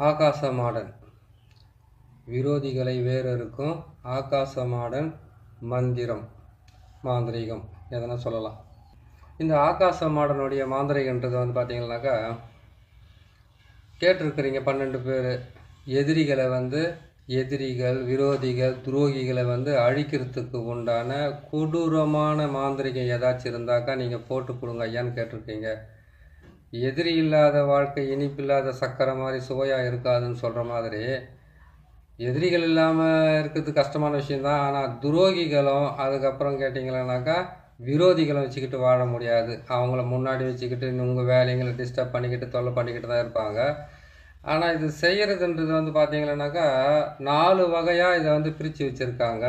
ஆகாசமாடன் விரோதிகளை வேறறுக்கும் ஆகாசமாடன் மந்திரம் மாந்திரீகம் எதனா சொல்லலாம். இந்த ஆகாசமாடனுடைய மாந்திரீகன்றது வந்து பார்த்தீங்கன்னாக்கா கேட்டிருக்கிறீங்க 12 பேர் எதிரிகளை எதிரிகள் விரோதிகள் துரோகிகளை அழிக்கிறதுக்கு உண்டான கொடூரமான மாந்திரிகம் ஏதாச்சும் இருந்தாக்கா நீங்கள் போட்டு கொடுங்க ஐயான்னு கேட்டிருக்கீங்க. எதிரி இல்லாத வாழ்க்கை இனிப்பில்லாத சக்கரை மாதிரி சுவையாக இருக்காதுன்னு சொல்கிற மாதிரி எதிரிகள் இல்லாமல் இருக்கிறது கஷ்டமான விஷயந்தான். ஆனால் துரோகிகளும் அதுக்கப்புறம் கேட்டிங்களேனாக்கா விரோதிகளை வச்சுக்கிட்டு வாழ முடியாது. அவங்கள முன்னாடி வச்சுக்கிட்டு உங்கள் வேலைங்களை டிஸ்டர்ப் பண்ணிக்கிட்டு தொல்லை பண்ணிக்கிட்டு தான் இருப்பாங்க. ஆனால் இது செய்கிறதுன்றது பார்த்தீங்களேனாக்கா 4 வகையாக இதை பிரித்து வச்சுருக்காங்க.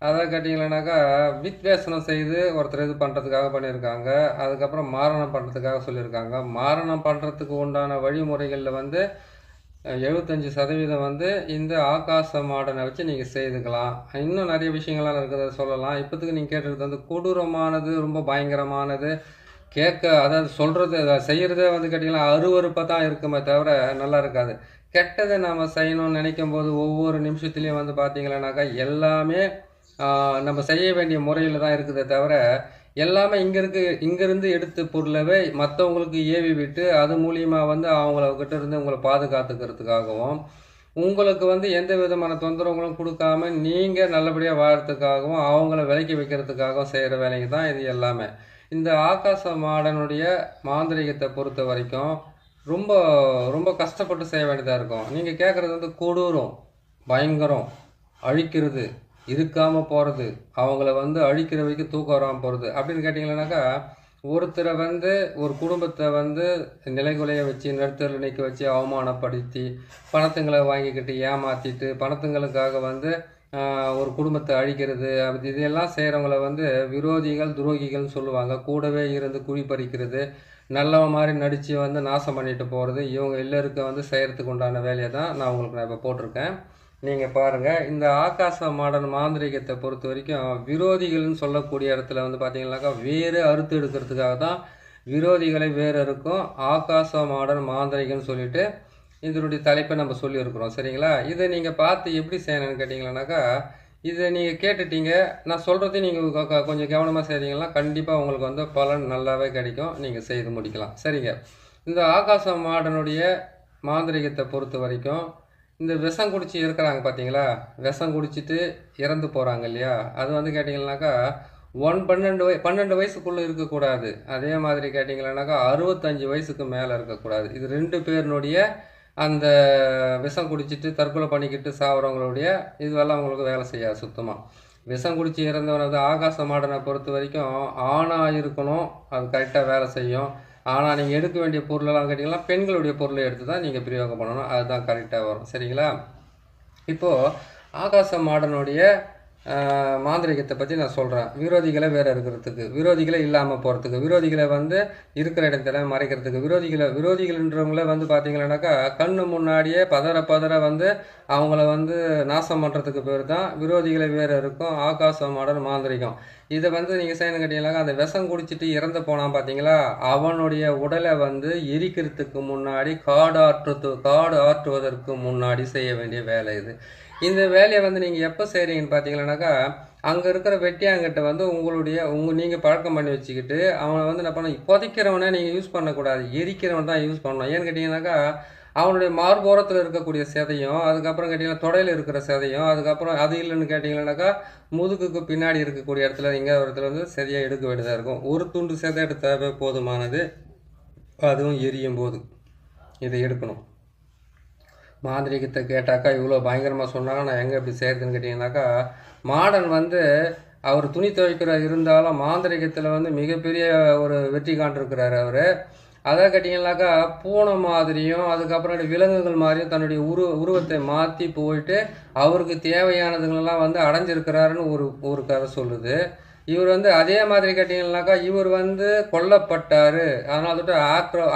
அதை கேட்டிங்களேனாக்கா வித்வேசனம் செய்து ஒருத்தர் இது பண்ணுறதுக்காக பண்ணியிருக்காங்க. அதுக்கப்புறம் மாரணம் பண்ணுறதுக்காக சொல்லியிருக்காங்க. மாரணம் பண்ணுறதுக்கு உண்டான வழிமுறைகளில் 75% இந்த ஆகாசமாடனை வச்சு நீங்கள் செய்துக்கலாம். இன்னும் நிறைய விஷயங்கள்லாம் இருக்கிறத சொல்லலாம். இப்போதுக்கு நீங்கள் கேட்டது கொடூரமானது ரொம்ப பயங்கரமானது அதாவது சொல்கிறது செய்கிறதே கேட்டிங்கன்னா அருவருப்பாக தான் இருக்குமே தவிர நல்லா இருக்காது. கெட்டதை நாம் செய்யணும்னு நினைக்கும் போது ஒவ்வொரு நிமிஷத்துலேயும் பார்த்தீங்களேனாக்கா எல்லாமே நம்ம செய்ய வேண்டிய முறையில் தான் இருக்குதே தவிர எல்லாமே இங்கேருந்து எடுத்து பொருளவே மற்றவங்களுக்கு ஏவி விட்டு அது மூலியமாக அவங்கக்கிட்ட இருந்து உங்களை பாதுகாத்துக்கிறதுக்காகவும் உங்களுக்கு எந்த விதமான தொந்தரவுகளும் கொடுக்காம நீங்கள் நல்லபடியாக வாழறதுக்காகவும் அவங்கள விலக்கி வைக்கிறதுக்காகவும் செய்கிற வேலைங்க தான் இது எல்லாமே. இந்த ஆகாசமாடனுடைய மாந்திரிகத்தை பொறுத்த வரைக்கும் ரொம்ப ரொம்ப கஷ்டப்பட்டு செய்ய வேண்டியதாக இருக்கும். நீங்கள் கேட்குறது கொடூரம் பயங்கரம் அழிக்கிறது இருக்காமல் போகிறது அவங்கள அழிக்கிற வரைக்கும் தூக்கம் வராமல் போகிறது அப்படின்னு கேட்டிங்களேனாக்கா ஒருத்தரை ஒரு குடும்பத்தை நிலைகுலைய வச்சு நடுத்தரில் நிற்க வச்சு அவமானப்படுத்தி பணத்துங்களை வாங்கிக்கிட்டு ஏமாற்றிட்டு பணத்துங்களுக்காக ஒரு குடும்பத்தை அழிக்கிறது இதெல்லாம் செய்கிறவங்கள விரோதிகள் துரோகிகள்னு சொல்லுவாங்க. கூடவே இருந்து குழி பறிக்கிறது நல்லவ மாதிரி நடித்து நாசம் பண்ணிட்டு போகிறது இவங்க எல்லாருக்கும் செய்கிறதுக்கு உண்டான வேலையை தான் நான் உங்களுக்கு இப்போ போட்டிருக்கேன். நீங்கள் பாருங்கள். இந்த ஆகாசமாடன் மாந்திரிகத்தை பொறுத்த வரைக்கும் விரோதிகள்னு சொல்லக்கூடிய இடத்துல பார்த்தீங்கன்னாக்கா வேறு அறுத்து எடுக்கிறதுக்காக தான் விரோதிகளை வேறு இருக்கும் ஆகாசமாடன் மாந்திரிகம்னு சொல்லிட்டு இதனுடைய தலைப்பை நம்ம சொல்லியிருக்கிறோம். சரிங்களா? இதை நீங்கள் பார்த்து எப்படி செய்யணும்னு கேட்டிங்களானாக்கா இதை நீங்கள் கேட்டுட்டீங்க. நான் சொல்கிறதையும் நீங்கள் கொஞ்சம் கவனமாக செய்கிறீங்கன்னா கண்டிப்பாக உங்களுக்கு பலன் நல்லாவே கிடைக்கும். நீங்கள் செய்து முடிக்கலாம். சரிங்க. இந்த ஆகாசமாடனுடைய மாந்திரிகத்தை பொறுத்த வரைக்கும் இந்த விஷம் குடிச்சு இருக்கிறாங்க பார்த்தீங்களா, விஷம் குடிச்சிட்டு இறந்து போகிறாங்க இல்லையா, அது கேட்டிங்கன்னாக்கா 12 வயசுக்குள்ளே இருக்கக்கூடாது. அதே மாதிரி கேட்டிங்கன்னாக்கா 65 வயசுக்கு மேலே இருக்கக்கூடாது. இது 2 பேருனுடைய அந்த விஷம் குடிச்சிட்டு தற்கொலை பண்ணிக்கிட்டு சாகிறவங்களுடைய இதுவெல்லாம் அவங்களுக்கு வேலை செய்யாது சுத்தமாக. விஷம் குடிச்சு இறந்தவனது ஆகாசமாடனை பொறுத்த வரைக்கும் ஆணாக இருக்கணும், அது கரெக்டாக வேலை செய்யும். ஆனால் நீங்கள் எடுக்க வேண்டிய பொருளெல்லாம் கேட்டிங்கன்னா பெண்களுடைய பொருளை எடுத்து தான் நீங்கள் பிரயோகம் பண்ணணும். அதுதான் கரெக்டாக வரும். சரிங்களா? இப்போது ஆகாசமாடனுடைய மாந்திரிகத்தை பற்றி நான் சொல்கிறேன். விரோதிகளை வேறு இருக்கிறதுக்கு, விரோதிகளை இல்லாமல் போகிறதுக்கு, விரோதிகளை இருக்கிற இடத்துல மறைக்கிறதுக்கு, விரோதிகள்ன்றவங்கள பார்த்தீங்கன்னாக்கா கண்ணு முன்னாடியே பதற அவங்கள நாசம் பண்ணுறதுக்கு பேர் தான் விரோதிகளை வேறு இருக்கும் ஆகாசமாடன் மாந்திரிகம். இதை நீங்கள் செய்யணும் கேட்டிங்கன்னாக்கா அந்த குடிச்சிட்டு இறந்து போனான் பார்த்தீங்களா, அவனுடைய உடலை எரிக்கிறதுக்கு முன்னாடி காடு ஆற்றுவதற்கு முன்னாடி செய்ய வேண்டிய வேலை இது. இந்த வேலையை நீங்கள் எப்போ செய்கிறீங்கன்னு பார்த்தீங்கன்னாக்கா அங்கே இருக்கிற வெட்டியாங்கிட்ட நீங்கள் பழக்கம் பண்ணி வச்சுக்கிட்டு அவனை என்ன பண்ண புதைக்கிறவனை நீங்கள் யூஸ் பண்ணக்கூடாது, எரிக்கிறவன் தான் யூஸ் பண்ணணும். ஏன்னு கேட்டிங்கன்னாக்கா அவனுடைய மார்போரத்தில் இருக்கக்கூடிய செதையும் அதுக்கப்புறம் கேட்டிங்கன்னா தொடையில் இருக்கிற செதையும் அதுக்கப்புறம் அது இல்லைன்னு கேட்டிங்கன்னாக்கா முதுகுக்கு பின்னாடி இருக்கக்கூடிய இடத்துல இங்கே ஒரு இடத்துல செதையாக எடுக்க வேண்டியதாக இருக்கும். ஒரு துண்டு செதை எடுத்தாவே போதுமானது, அதுவும் எரியும் போது இதை எடுக்கணும். மாந்திரிகத்தை கேட்டாக்கா இவ்வளோ பயங்கரமாக சொன்னாங்க, நான் எங்கே எப்படி செய்கிறதுன்னு கேட்டிங்கனாக்கா மாடன் அவர் துணி துவைக்கிற இருந்தாலும் மாந்திரிகத்தில் மிகப்பெரிய ஒரு வெற்றி காண்டிருக்கிறார் அவர். அதை கேட்டிங்கனாக்கா பூனை மாதிரியும் அதுக்கப்புறம் விலங்குகள் மாதிரியும் தன்னுடைய உருவத்தை மாற்றி போயிட்டு அவருக்கு தேவையானதுங்களெல்லாம் அடைஞ்சிருக்கிறாருன்னு ஒரு கதை சொல்லுது. இவர் அதே மாதிரி கேட்டிங்கன்னாக்கா இவர் கொல்லப்பட்டார், அதனால தொட்டு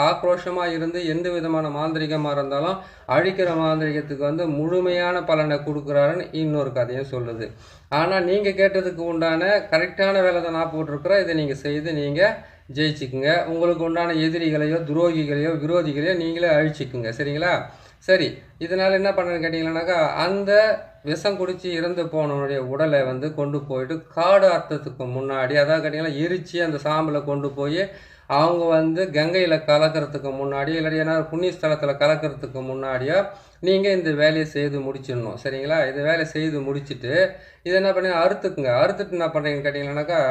ஆக்ரோஷமாக இருந்து எந்த விதமான மாந்திரிகமாக இருந்தாலும் அழிக்கிற மாந்திரிகத்துக்கு முழுமையான பலனை கொடுக்குறாருன்னு இன்னொரு கதையும் சொல்லுது. ஆனால் நீங்கள் கேட்டதுக்கு உண்டான கரெக்டான வேலை தான் நான் போட்டிருக்கிறேன். இதை நீங்கள் செய்து நீங்கள் ஜெயிச்சுக்குங்க. உங்களுக்கு உண்டான எதிரிகளையோ, துரோகிகளையோ, விரோதிகளையோ நீங்களே அழிச்சுக்குங்க. சரிங்களா? சரி. இதனால என்ன பண்ணுறேன்னு கேட்டிங்கன்னாக்கா, அந்த விஷம் குடிச்சு இறந்து போனவனுடைய உடலை வந்து கொண்டு போயிட்டு காடு அறுத்ததுக்கு முன்னாடி, அதாவது கேட்டிங்கன்னா எரிச்சு அந்த சாம்பலை கொண்டு போய் அவங்க வந்து கங்கையில் கலக்கிறதுக்கு முன்னாடி, இல்லாட்டி ஏன்னா புண்ணிய ஸ்தலத்தில் கலக்கிறதுக்கு முன்னாடியோ நீங்கள் இந்த வேலையை செய்து முடிச்சிடணும். சரிங்களா? இந்த வேலையை செய்து முடிச்சுட்டு இதை என்ன பண்ணி அறுத்துக்குங்க. அறுத்துட்டு என்ன பண்ணுறீங்கன்னு கேட்டிங்கன்னாக்கா,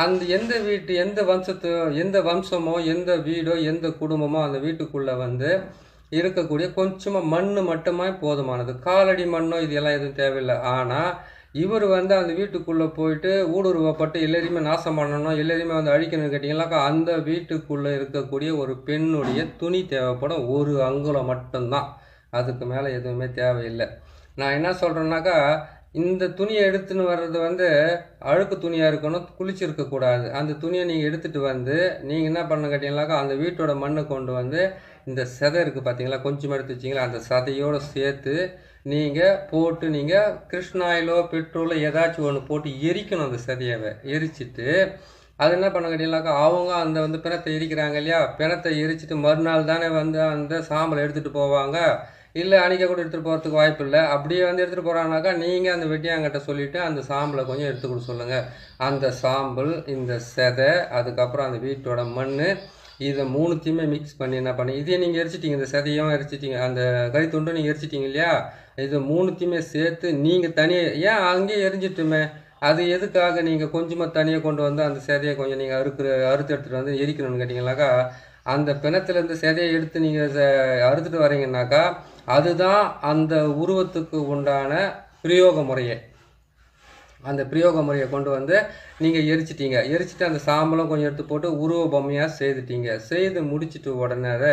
அந்த எந்த வீட்டு எந்த வம்சமோ, எந்த வீடோ, எந்த குடும்பமோ அந்த வீட்டுக்குள்ளே வந்து இருக்கக்கூடிய கொஞ்சமாக மண் மட்டுமே போதுமானது. காலடி மண்ணோ இதெல்லாம் எதுவும் தேவையில்லை. ஆனால் இவர் வந்து அந்த வீட்டுக்குள்ளே போயிட்டு ஊடுருவப்பட்டு எல்லாரையுமே நாசம் பண்ணணும், எல்லாரையுமே வந்து அழிக்கணும்னு கேட்டிங்கன்னாக்கா, அந்த வீட்டுக்குள்ளே இருக்கக்கூடிய ஒரு பெண்ணுடைய துணி தேவைப்படும். ஒரு அங்குலம் மட்டும்தான், அதுக்கு மேலே எதுவுமே தேவையில்லை. நான் என்ன சொல்கிறேன்னாக்கா, இந்த துணியை எடுத்துன்னு வர்றது வந்து அழுக்கு துணியாக இருக்கணும், குளிச்சிருக்கக்கூடாது. அந்த துணியை நீங்கள் எடுத்துகிட்டு வந்து நீங்கள் என்ன பண்ண கேட்டிங்கனாக்கா, அந்த வீட்டோட மண்ணை கொண்டு வந்து இந்த சதை இருக்குது பார்த்தீங்களா, கொஞ்சமாக எடுத்து வச்சிங்களா, அந்த சதையோடு சேர்த்து நீங்கள் போட்டு நீங்கள் கிருஷ்ணாயிலோ பெட்ரோலோ ஏதாச்சும் ஒன்று போட்டு எரிக்கணும். அந்த சதையவை எரிச்சிட்டு அது என்ன பண்ண கேட்டீங்கன்னாக்கா, அவங்க அந்த வந்து பிணத்தை எரிக்கிறாங்க இல்லையா, பிணத்தை எரிச்சிட்டு மறுநாள் தானே வந்து அந்த சாம்பலை எடுத்துகிட்டு போவாங்க. இல்லை அன்றைக்கி கூட எடுத்துகிட்டு போகிறதுக்கு வாய்ப்பு இல்லை. அப்படியே வந்து எடுத்துகிட்டு போகிறாங்கனாக்கா, நீங்கள் அந்த வெட்டியாங்கிட்ட சொல்லிவிட்டு அந்த சாம்பலை கொஞ்சம் எடுத்து கொடுக்க சொல்லுங்கள். அந்த சாம்பல், இந்த செதை, அதுக்கப்புறம் அந்த வீட்டோட மண், இதை மூணுத்தையுமே மிக்ஸ் பண்ணி என்ன பண்ணி இதையும் நீங்கள் எரிச்சிட்டிங்க, இந்த சதையும் எரிச்சிட்டிங்க, அந்த கறித்துண்டும் நீங்கள் எரிச்சிட்டிங்க இல்லையா, இது மூணுத்தையுமே சேர்த்து நீங்கள் தனியாக ஏன் அங்கேயே எரிஞ்சிட்டுமே, அது எதுக்காக நீங்கள் கொஞ்சமாக தனியாக கொண்டு வந்து அந்த சதையை கொஞ்சம் நீங்கள் அறுத்து எடுத்துகிட்டு வந்து எரிக்கணும்னு கேட்டிங்கனாக்கா, அந்த பிணத்துலேருந்து சதையை எடுத்து நீங்கள் அறுத்துட்டு வரீங்கன்னாக்கா, அதுதான் அந்த உருவத்துக்கு உண்டான பிரயோக முறையே. அந்த பிரயோக முறையை கொண்டு வந்து நீங்கள் எரிச்சிட்டிங்க. எரிச்சிட்டு அந்த சாம்பலும் கொஞ்சம் எடுத்து போட்டு உருவ பொம்மையாக செய்துட்டீங்க. செய்து முடிச்சுட்டு உடனே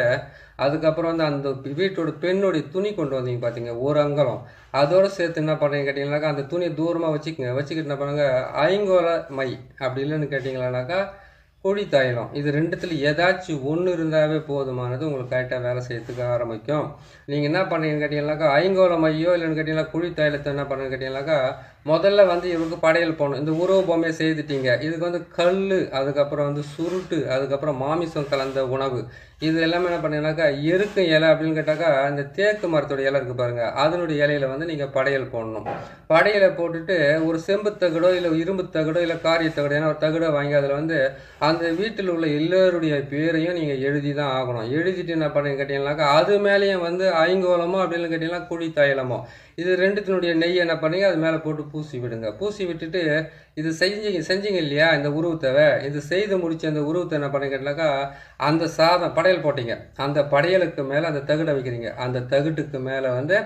அதுக்கப்புறம் வந்து அந்த வீட்டோட பெண்ணுடைய துணி கொண்டு வந்தீங்க பார்த்தீங்க, ஒரு அங்கலம். அதோடு சேர்த்து என்ன பண்ணுறீங்க கேட்டிங்கனாக்கா, அந்த துணியை தூரமாக வச்சுக்கோங்க. வச்சுக்கிட்டு என்ன பண்ணுங்க, ஐங்கோல மை அப்படி இல்லைன்னு கேட்டிங்களானாக்கா குழி தைலம், இது ரெண்டுத்தில் ஏதாச்சும் ஒன்று இருந்தாவே போதுமானது, உங்களுக்கு கரெக்டாக வேலை செய்யறதுக்கு ஆரம்பிக்கும். நீங்கள் என்ன பண்ணுறீங்கன்னு கேட்டிங்கனாக்கா, ஐங்கோல மையோ இல்லைன்னு கேட்டிங்கன்னா குழி தைலத்தை என்ன பண்ணுன்னு கேட்டிங்கனாக்கா, முதல்ல வந்து இவருக்கு படையல் போகணும். இந்த உருவ பொம்மையை செய்துட்டீங்க, இதுக்கு வந்து கல், அதுக்கப்புறம் வந்து சுருட்டு, அதுக்கப்புறம் மாமிசம் கலந்த உணவு, இது எல்லாமே என்ன பண்ணீங்கன்னாக்கா, எருக்கு இலை அப்படின்னு கேட்டாக்கா, இந்த தேக்கு மரத்தோட இலை இருக்குது பாருங்கள், அதனுடைய இலையில வந்து நீங்கள் படையல் போடணும். படையலை போட்டுட்டு ஒரு செம்பு தகடோ இல்லை இரும்பு தகடோ இல்லை காரிய தகடோ ஏன்னா ஒரு தகடோ வாங்கி அதில் வந்து அந்த வீட்டில் உள்ள எல்லோருடைய பேரையும் நீங்கள் எழுதி தான் ஆகணும். எழுதிட்டு என்ன பண்ணீங்க கேட்டிங்கனாக்கா, அது மேலேயும் வந்து ஐங்கோலமோ அப்படின்னு கேட்டிங்கன்னா குழி தைலமோ, இது ரெண்டுத்தினுடைய நெய் என்ன பண்ணீங்க அது மேலே போட்டு பூசி விடுங்க. பூசி விட்டுட்டு இது செஞ்சீங்க இல்லையா இந்த உருவத்தை, இது செய்து முடிச்ச அந்த உருவத்தை என்ன பண்ணி கேட்டாக்கா, அந்த சாதம் படையல் போட்டிங்க, அந்த படையலுக்கு மேலே அந்த தகுடை வைக்கிறீங்க. அந்த தகுட்டுக்கு மேலே வந்து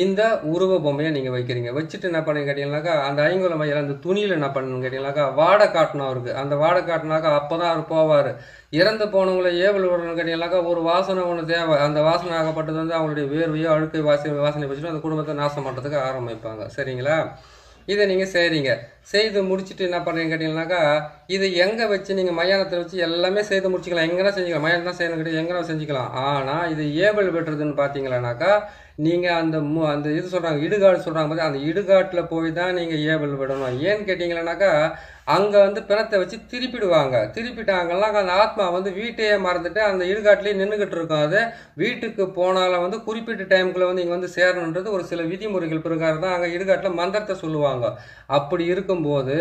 இந்த உருவ பொம்மையை நீங்கள் வைக்கிறீங்க. வச்சுட்டு என்ன பண்ணி கேட்டிங்கனாக்கா, அந்த ஐங்குல மையில் அந்த துணியில் என்ன பண்ணணும்னு கேட்டிங்கனாக்கா, வாடை காட்டணும் அவருக்கு. அந்த வாடை காட்டினாக்கா அப்போ தான் அவர் போவார். இறந்து போனவங்களை ஏவல் விடணும்னு கேட்டிங்கனாக்கா, ஒரு வாசனை ஒன்று தேவை. அந்த வாசனை ஆகப்பட்டது வந்து அவங்களுடைய வேர்வையோ அழுக்கை வாசனை வச்சுட்டு அந்த குடும்பத்தை நாசம் பண்ணுறதுக்கு ஆரம்பிப்பாங்க. சரிங்களா? இதை நீங்கள் செய்கிறீங்க. செய்து முடிச்சுட்டு என்ன பண்ணுறீங்க கேட்டிங்கனாக்கா, இதை எங்கே வச்சு நீங்கள் மயானத்தில் வச்சு எல்லாமே செய்து முடிச்சிக்கலாம். எங்கன்னா செஞ்சுக்கலாம். மயானம் தான் செய்யணும் கிடையாது, எங்கன்னா செஞ்சுக்கலாம். ஆனால் இது ஏவல் வெட்டுறதுன்னு பார்த்தீங்களானாக்கா, நீங்கள் அந்த இது சொல்கிறாங்க இடுகாடு சொல்கிறாங்க பார்த்து, அந்த இடுகாட்டில் போய் தான் நீங்கள் ஏவல் விடணும். ஏன்னு கேட்டிங்களானாக்கா, அங்கே வந்து பிணத்தை வச்சு திருப்பிட்டாங்கன்னா அந்த ஆத்மா வந்து வீட்டையே மறந்துட்டு அந்த இடுகாட்டிலே நின்றுக்கிட்டு இருக்கும். அது வீட்டுக்கு போனாலும் வந்து குறிப்பிட்ட டைமுக்குள்ளே வந்து இங்கே வந்து சேரணுன்றது ஒரு சில விதிமுறைகள் பிரகாரம் தான் அங்கே இடுகாட்டில் மந்திரத்தை சொல்லுவாங்க. அப்படி இருக்கும்போது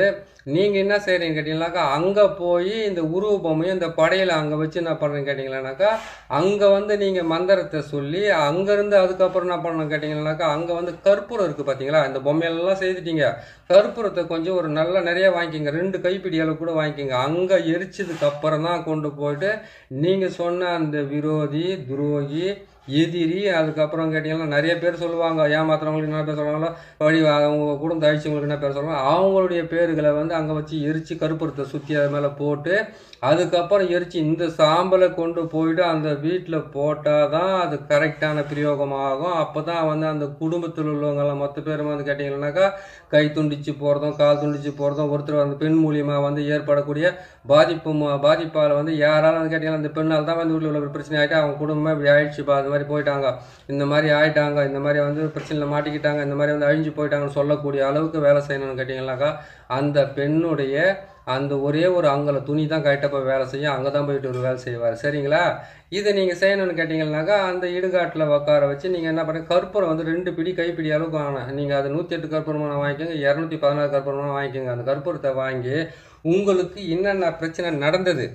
நீங்கள் என்ன செய்கிறீங்க கேட்டிங்கனாக்கா, அங்கே போய் இந்த உருவ பொம்மையும் இந்த படையில் அங்கே வச்சு என்ன பண்ணுறீங்க கேட்டிங்களானாக்கா, அங்கே வந்து நீங்கள் மந்திரத்தை சொல்லி அங்கேருந்து அதுக்கப்புறம் என்ன பண்ணணும் கேட்டிங்கனாக்கா, அங்கே வந்து கற்பூரம் இருக்குது பார்த்தீங்களா, இந்த பொம்மையெல்லாம் செய்துட்டீங்க. கற்பூரத்தை கொஞ்சம் ஒரு நல்ல நிறைய வாங்கிக்கிங்க, 2 கைப்பிடி அளவு கூட வாங்கிக்கிங்க. அங்கே எரிச்சதுக்கு அப்புறம் தான் கொண்டு போயிட்டு நீங்கள் சொன்ன அந்த விரோதி, துரோகி, எதிரி, அதுக்கப்புறம் கேட்டிங்கன்னா நிறைய பேர் சொல்லுவாங்க, ஏமாத்துறவங்களுக்கு என்ன பேர் சொல்லுவாங்களோ, வழி அவங்க குடும்பத்தை அழிச்சவங்களுக்கு என்ன பேர் சொல்லுவாங்க, அவங்களுடைய பேர்களை வந்து அங்கே வச்சு எரித்து கற்பூரத்தை சுற்றி அது மேலே போட்டு அதுக்கப்புறம் எரித்து இந்த சாம்பலை கொண்டு போயிட்டு அந்த வீட்டில் போட்டால் தான் அது கரெக்டான பிரயோகமாகும். அப்போ தான் வந்து அந்த குடும்பத்தில் உள்ளவங்கெல்லாம் மொத்த பேரும் வந்து கேட்டிங்கன்னாக்கா, கை துண்டிச்சு போகிறதும் கால் துண்டிச்சு போகிறதும், ஒருத்தர் அந்த பெண் மூலியமாக வந்து ஏற்படக்கூடிய பாதிப்பால் வந்து யாராலும் வந்து கேட்டிங்கன்னா அந்த பெண்ணால் தான் வந்து வீட்டில் உள்ள பிரச்சனை ஆகிட்டு அவங்க குடும்பமே இப்படி ஆயிடுச்சுப்பா, அது மாதிரி போயிட்டாங்க, இந்த மாதிரி ஆயிட்டாங்க, இந்த மாதிரி வந்து பிரச்சனையில் மாட்டிக்கிட்டாங்க, இந்த மாதிரி வந்து அழிஞ்சு போயிட்டாங்கன்னு சொல்லக்கூடிய அளவுக்கு வேலை செய்யணும்னு கேட்டிங்கன்னாக்கா, அந்த பெண்ணுடைய அந்த ஒரே ஒரு அங்கல துணி தான் கரெக்டாக போய் வேலை செய்யும், அங்கே தான் போயிட்டு ஒரு வேலை செய்வார். சரிங்களா? இதை நீங்கள் செய்யணும்னு கேட்டிங்கன்னாக்கா அந்த இடுகாட்டில் உட்கார வச்சு நீங்கள் என்ன பண்ணுங்க, கற்பூரம் வந்து 2 பிடி கைப்பிடி அளவுக்கு வாங்கணும். நீங்கள் அது 108 கற்பூரமான வாங்கிக்கோங்க, 216 கற்பூரமான வாங்கிக்கோங்க. அந்த கற்பூரத்தை வாங்கி உங்களுக்கு என்னென்ன பிரச்சனை நடந்தது,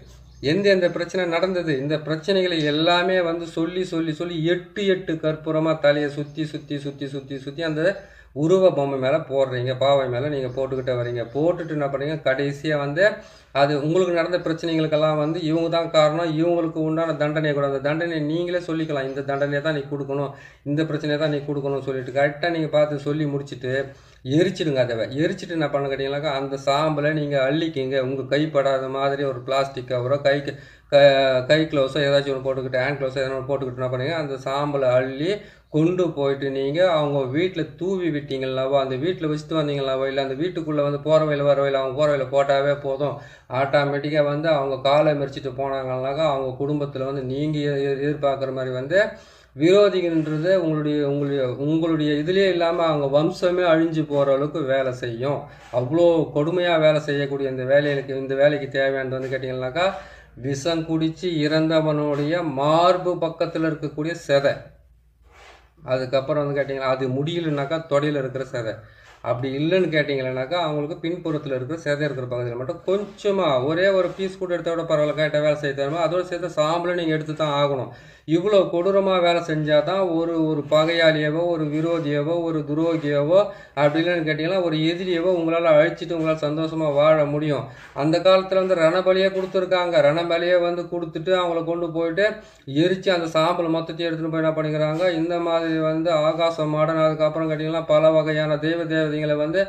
எந்தெந்த பிரச்சனை நடந்தது, இந்த பிரச்சனைகளை எல்லாமே வந்து சொல்லி சொல்லி சொல்லி 8 கற்பூரமாக தலையை சுற்றி சுற்றி சுற்றி சுற்றி சுற்றி அந்த உருவ பொம்மை மேலே போடுறீங்க, பாவை மேலே நீங்கள் போட்டுக்கிட்டே வரீங்க. போட்டுட்டு என்ன பண்ணுறீங்க, கடைசியாக வந்து அது உங்களுக்கு நடந்த பிரச்சனைகளுக்கெல்லாம் வந்து இவங்க தான் காரணம், இவங்களுக்கு உண்டான தண்டனையை கூட, அந்த தண்டனையை நீங்களே சொல்லிக்கலாம். இந்த தண்டனையை தான் நீ கொடுக்கணும், இந்த பிரச்சனையை தான் நீ கொடுக்கணும்னு சொல்லிட்டு கரெக்டாக நீங்கள் பார்த்து சொல்லி முடிச்சுட்டு எரிச்சிடுங்க. அதை எரிச்சிட்டு என்ன பண்ண கேட்டிங்கனாக்கா அந்த சாம்பலை நீங்கள் அள்ளிக்கிங்க. உங்கள் கைப்படாத மாதிரி ஒரு பிளாஸ்டிக் கவரோ கை க்ளவுஸோ ஏதாச்சும் ஒன்று போட்டுக்கிட்டு, ஹேண்ட் க்ளவுஸோ எதனா ஒன்று போட்டுக்கிட்டு என்ன பண்ணுங்க, அந்த சாம்பலை அள்ளி கொண்டு போயிட்டு நீங்கள் அவங்க வீட்டில் தூவி விட்டீங்களாவோ, அந்த வீட்டில் வச்சுட்டு வந்தீங்களாவோ, இல்லை அந்த வீட்டுக்குள்ளே வந்து போகிற வயல் வர வயல் அவங்க போகிற வயலில் போட்டாவே போதும், ஆட்டோமேட்டிக்காக வந்து அவங்க காலை மெரிச்சிட்டு போனாங்கன்னாக்கா அவங்க குடும்பத்தில் வந்து நீங்கள் எதிர்பார்க்குற மாதிரி வந்து விரோதிகள்ன்றது உங்களுடைய இதுலேயே இல்லாமல் அவங்க வம்சமே அழிஞ்சு போகிற அளவுக்கு வேலை செய்யும். அவ்வளோ கொடுமையாக வேலை செய்யக்கூடிய இந்த வேலைக்கு தேவையானது வந்து கேட்டிங்கன்னாக்கா விஷம் குடித்து இறந்தவனுடைய மார்பு பக்கத்தில் இருக்கக்கூடிய செதை. அதுக்கப்புறம் வந்து கேட்டிங்கன்னா அது முடியலனாக்கா தொடையில் இருக்கிற செதை. அப்படி இல்லைன்னு கேட்டிங்கன்னாக்கா அவங்களுக்கு பின்புறத்தில் இருக்கிற செதை இருக்கிற பகுதியில் மட்டும் கொஞ்சமாக ஒரே ஒரு பீஸ் கூட எடுத்த விட பரவாயில்ல, கேட்ட வேலை செய்ய தருமோ அதோடு சேர்த்து சாம்பலை நீங்கள் எடுத்து தான் ஆகணும். இவ்வளோ கொடூரமாக வேலை செஞ்சால் தான் ஒரு பகையாளியவோ, ஒரு விரோதியவோ, ஒரு துரோகியவோ, அப்படி இல்லைன்னு கேட்டிங்கன்னா ஒரு எதிரியவோ உங்களால் அழிச்சிட்டு உங்களால் சந்தோஷமாக வாழ முடியும். அந்த காலத்தில் வந்து ரணபலியே கொடுத்துருக்காங்க. ரணபலியை வந்து கொடுத்துட்டு அவங்கள கொண்டு போயிட்டு எரித்து அந்த சாம்பல் மொத்தத்தையும் எடுத்துகிட்டு போய் என்ன பண்ணிக்கிறாங்க, இந்த மாதிரி வந்து ஆகாச மாடன், அதுக்கப்புறம் கேட்டிங்கன்னா பல வகையான தேவதைகளை வந்து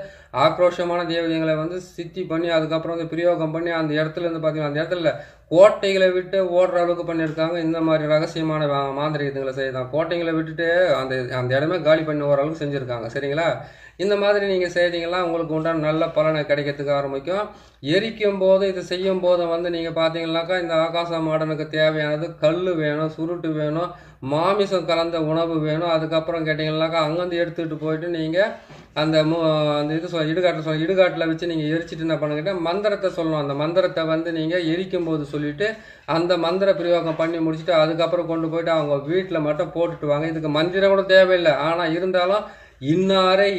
ஆக்ரோஷமான தேவதைகளை வந்து சித்தி பண்ணி அதுக்கப்புறம் வந்து பிரயோகம் பண்ணி அந்த இடத்துல இருந்து பார்த்தீங்கன்னா அந்த இடத்துல கோட்டைகளை விட்டு ஓடுற அளவுக்கு பண்ணியிருக்காங்க. இந்த மாதிரி ரகசியமான மாந்திரிகங்களை செய்யலாம். கோட்டைகளை விட்டுட்டு அந்த இடமே காலி பண்ணி ஓர அளவுக்கு செஞ்சுருக்காங்க. சரிங்களா? இந்த மாதிரி நீங்கள் செய்தீங்கன்னா உங்களுக்கு உண்டான நல்ல பலனை கிடைக்கிறதுக்கு ஆரம்பிக்கும். எரிக்கும் போது இது செய்யும் போது வந்து நீங்கள் பார்த்தீங்கன்னாக்கா இந்த ஆகாச மாடனுக்கு தேவையானது கல் வேணும், சுருட்டு வேணும், மாமிசம் கலந்த உணவு வேணும். அதுக்கப்புறம் கேட்டிங்கன்னாக்கா அங்கேருந்து எடுத்துகிட்டு போயிட்டு நீங்கள் அந்த இது இடுகாட்டில் வச்சு நீங்கள் எரிச்சிட்டு என்ன பண்ணுங்கிட்ட மந்திரத்தை சொல்லணும். அந்த மந்திரத்தை வந்து நீங்கள் எரிக்கும் போது சொல்லிவிட்டு அந்த மந்திர பிரயோகம் பண்ணி முடிச்சுட்டு அதுக்கப்புறம் கொண்டு போயிட்டு அவங்க வீட்டில் மட்டும் போட்டுட்டு வாங்க. இதுக்கு மந்திரம் கூட தேவையில்லை. ஆனால் இருந்தாலும்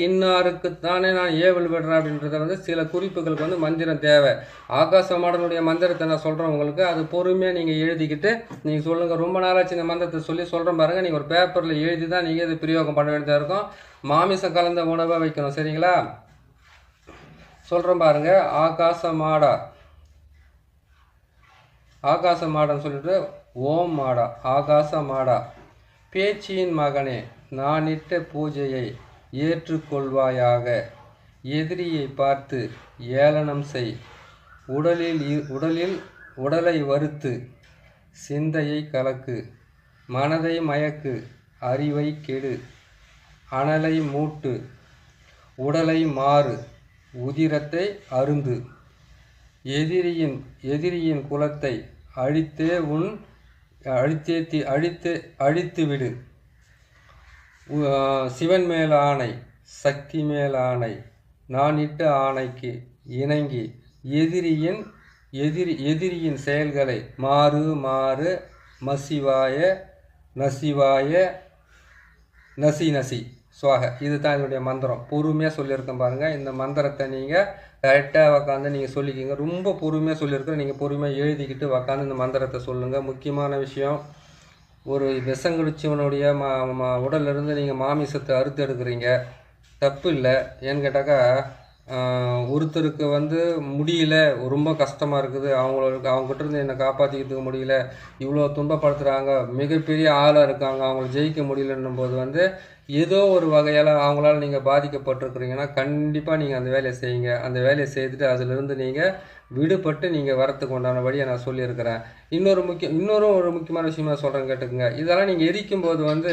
இன்னாருக்குத்தானே நான் ஏவல் விடுறேன் அப்படின்றத வந்து சில குறிப்புகளுக்கு வந்து மந்திரம் தேவை. ஆகாச மாடனுடைய மந்திரத்தை நான் சொல்கிறேன் உங்களுக்கு, அது பொறுமையாக நீங்கள் எழுதிக்கிட்டு நீங்கள் சொல்லுங்கள். ரொம்ப நாளாச்சு இந்த மந்திரத்தை சொல்கிறேன் பாருங்கள். நீங்கள் ஒரு பேப்பரில் எழுதி தான் நீங்கள் இது பிரயோகம் பண்ண வேண்டியதாக இருக்கும். மாமிசம் கலந்த உணவை வைக்கணும். சரிங்களா? சொல்கிறேன் பாருங்கள். ஆகாச மாடன் சொல்லிட்டு ஓம் மாடா, ஆகாச மாடா, பேச்சியின் மகனே, நான் இட்ட பூஜையை ஏற்றுக்கொள்வாயாக. எதிரியை பார்த்து ஏளனம் செய். உடலை வறுத்து சிந்தையை கலக்கு. மனதை மயக்கு, அறிவை கெடு. அனலை மூட்டு, உடலை மாறு, உதிரத்தை அருந்து. எதிரியின் குலத்தை அழித்துவிடு. சிவன் மேல் ஆணை, சக்தி மேல் ஆணை, நான் இட்ட ஆணைக்கு இணங்கி எதிரியின் செயல்களை மாறு மசிவாய நசிவாய நசி சுவாக. இதுதான் இதனுடைய மந்திரம். பொறுமையாக சொல்லியிருக்கேன் பாருங்கள். இந்த மந்திரத்தை நீங்கள் கரெக்டாக உக்காந்து நீங்கள் சொல்லிக்கிங்க. ரொம்ப பொறுமையாக சொல்லியிருக்கிறேன். நீங்கள் பொறுமையாக எழுதிக்கிட்டு உக்காந்து இந்த மந்திரத்தை சொல்லுங்கள். முக்கியமான விஷயம், ஒரு விஷங்குடிச்சவனுடைய உடலிருந்து நீங்கள் மாமிசத்தை அறுத்து எடுக்கிறீங்க, தப்பு இல்லை. ஏன்னு கேட்டாக்கா ஒருத்தருக்கு வந்து முடியல, ரொம்ப கஷ்டமாக இருக்குது, அவங்ககிட்ட இருந்து என்னை காப்பாற்றிக்கிறதுக்கு முடியல, இவ்வளோ துன்பப்படுத்துகிறாங்க, மிகப்பெரிய ஆளாக இருக்காங்க, அவங்கள ஜெயிக்க முடியலன்னும் போது வந்து ஏதோ ஒரு வகையால் அவங்களால நீங்கள் பாதிக்கப்பட்டிருக்கிறீங்கன்னா கண்டிப்பாக நீங்கள் அந்த வேலையை செய்யுங்க. அந்த வேலையை செய்துட்டு அதிலிருந்து நீங்கள் விடுபட்டு நீங்கள் வரத்துக்கு உண்டான வழியை நான் சொல்லியிருக்கிறேன். இன்னொரு முக்கியமான விஷயமா சொல்கிறேன், கேட்டுக்குங்க. இதெல்லாம் நீங்கள் எரிக்கும்போது வந்து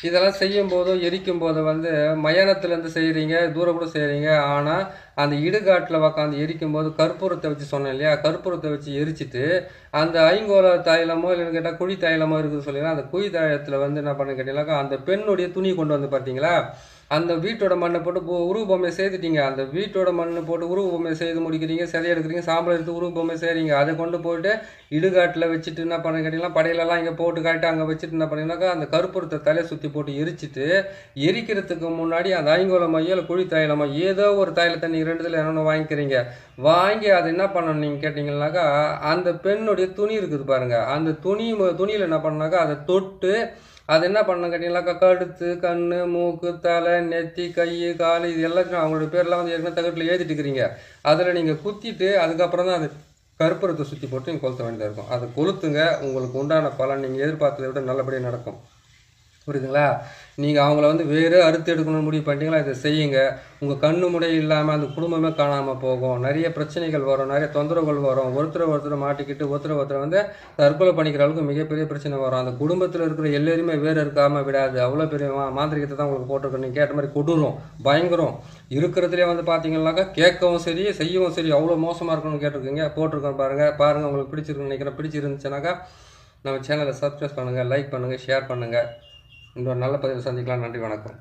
இதெல்லாம் செய்யும்போதோ எரிக்கும்போது வந்து மயானத்துலேருந்து செய்கிறீங்க, தூரம் கூட செய்கிறீங்க. ஆனால் அந்த இடுகாட்டில் உக்காந்து எரிக்கும்போது கற்பூரத்தை வச்சு சொன்னேன் இல்லையா, கற்பூரத்தை வச்சு எரிச்சிட்டு அந்த ஐங்கோல தைலமோ இல்லைன்னு கேட்டால் குழி தைலமோ இருக்குது சொல்லிங்கன்னா அந்த குழி தைலத்தில் வந்து என்ன பண்ணு கேட்டீங்கன்னாக்கா அந்த பெண்ணுடைய துணி கொண்டு வந்து பார்த்தீங்களா, அந்த வீட்டோட மண்ணை போட்டு உருவ பொம்மையை செய்துட்டீங்க. அந்த வீட்டோட மண்ணை போட்டு உருவ பொம்மையை செய்து முடிக்கிறீங்க, சிலையை எடுக்கிறீங்க, சாம்பல் எடுத்து உருவ பொம்மை செய்கிறீங்க. அதை கொண்டு போயிட்டு இடுகாட்டில் வச்சுட்டு என்ன பண்ண கேட்டிங்கன்னா, படையிலெல்லாம் இங்கே போட்டு காட்டி அங்கே வச்சுட்டு என்ன பண்ணீங்கன்னாக்கா, அந்த கற்பூரத்தை தலையை சுற்றி போட்டு எரிச்சிட்டு, எரிக்கிறதுக்கு முன்னாடி அந்த ஐங்கோல மையோ இல்லை குழி தைலமோ ஏதோ ஒரு தைலத்தை நீங்கள் ரெண்டுத்தில் என்னென்ன வாங்கிக்கிறீங்க. வாங்கி அதை என்ன பண்ணணும் நீங்கள் கேட்டிங்கன்னாக்கா, அந்த பெண்ணுடைய துணி இருக்குது பாருங்கள், அந்த துணியில் என்ன பண்ணாக்கா அதை தொட்டு அது என்ன பண்ணணும் கேட்டிங்கனாக்கா, கழுத்து, கண், மூக்கு, தலை, நெத்தி, கை, கால் இது எல்லாத்தையும் அவங்களுடைய பேர்லாம் வந்து ஏற்கனவே தகட்டில் எழுதிட்டு இருக்கிறீங்க. அதில் நீங்கள் குத்திட்டு அதுக்கப்புறம் தான் அது கற்பூரத்தை சுற்றி போட்டு நீங்கள் கொளுத்த வேண்டியதாக இருக்கும். அதை கொளுத்துங்க, உங்களுக்கு உண்டான பலன் நீங்கள் எதிர்பார்த்ததை விட நல்லபடியாக நடக்கும். புரியுதுங்களா? நீங்கள் அவங்கள வந்து வேறு அறுத்து எடுக்கணும்னு முடிவு பண்ணிட்டீங்களா, இதை செய்யுங்க. உங்கள் கண்ணு முறை இல்லாமல் அந்த குடும்பமே காணாமல் போகும். நிறைய பிரச்சனைகள் வரும், நிறைய தொந்தரவுகள் வரும். ஒருத்தரை மாட்டிக்கிட்டு ஒருத்தரை வந்து தற்கொலை பண்ணிக்கிற அளவுக்கு மிகப்பெரிய பிரச்சனை வரும். அந்த குடும்பத்தில் இருக்கிற எல்லாருமே வேறு இருக்காமல் விடாது. அவ்வளோ பெரிய மாந்திரிகத்தை தான் உங்களுக்கு போட்டிருக்கோம். நீங்கள் கேட்ட மாதிரி கொடூரம், பயங்கரம் இருக்கிறதுலே வந்து பார்த்தீங்கன்னாக்கா, கேட்கவும் சரி செய்யவும் சரி அவ்வளோ மோசமாக இருக்கணும்னு கேட்டிருக்கீங்க. போட்டிருக்கோம் பாருங்கள் உங்களுக்கு பிடிச்சிருக்குன்னு நினைக்கிறேன். பிடிச்சிருந்துச்சுனாக்கா நம்ம சேனலை சப்ஸ்கிரைப் பண்ணுங்கள், லைக் பண்ணுங்கள், ஷேர் பண்ணுங்கள். இன்னொரு நல்ல பதிவில் சந்திக்கலாம். நன்றி, வணக்கம்.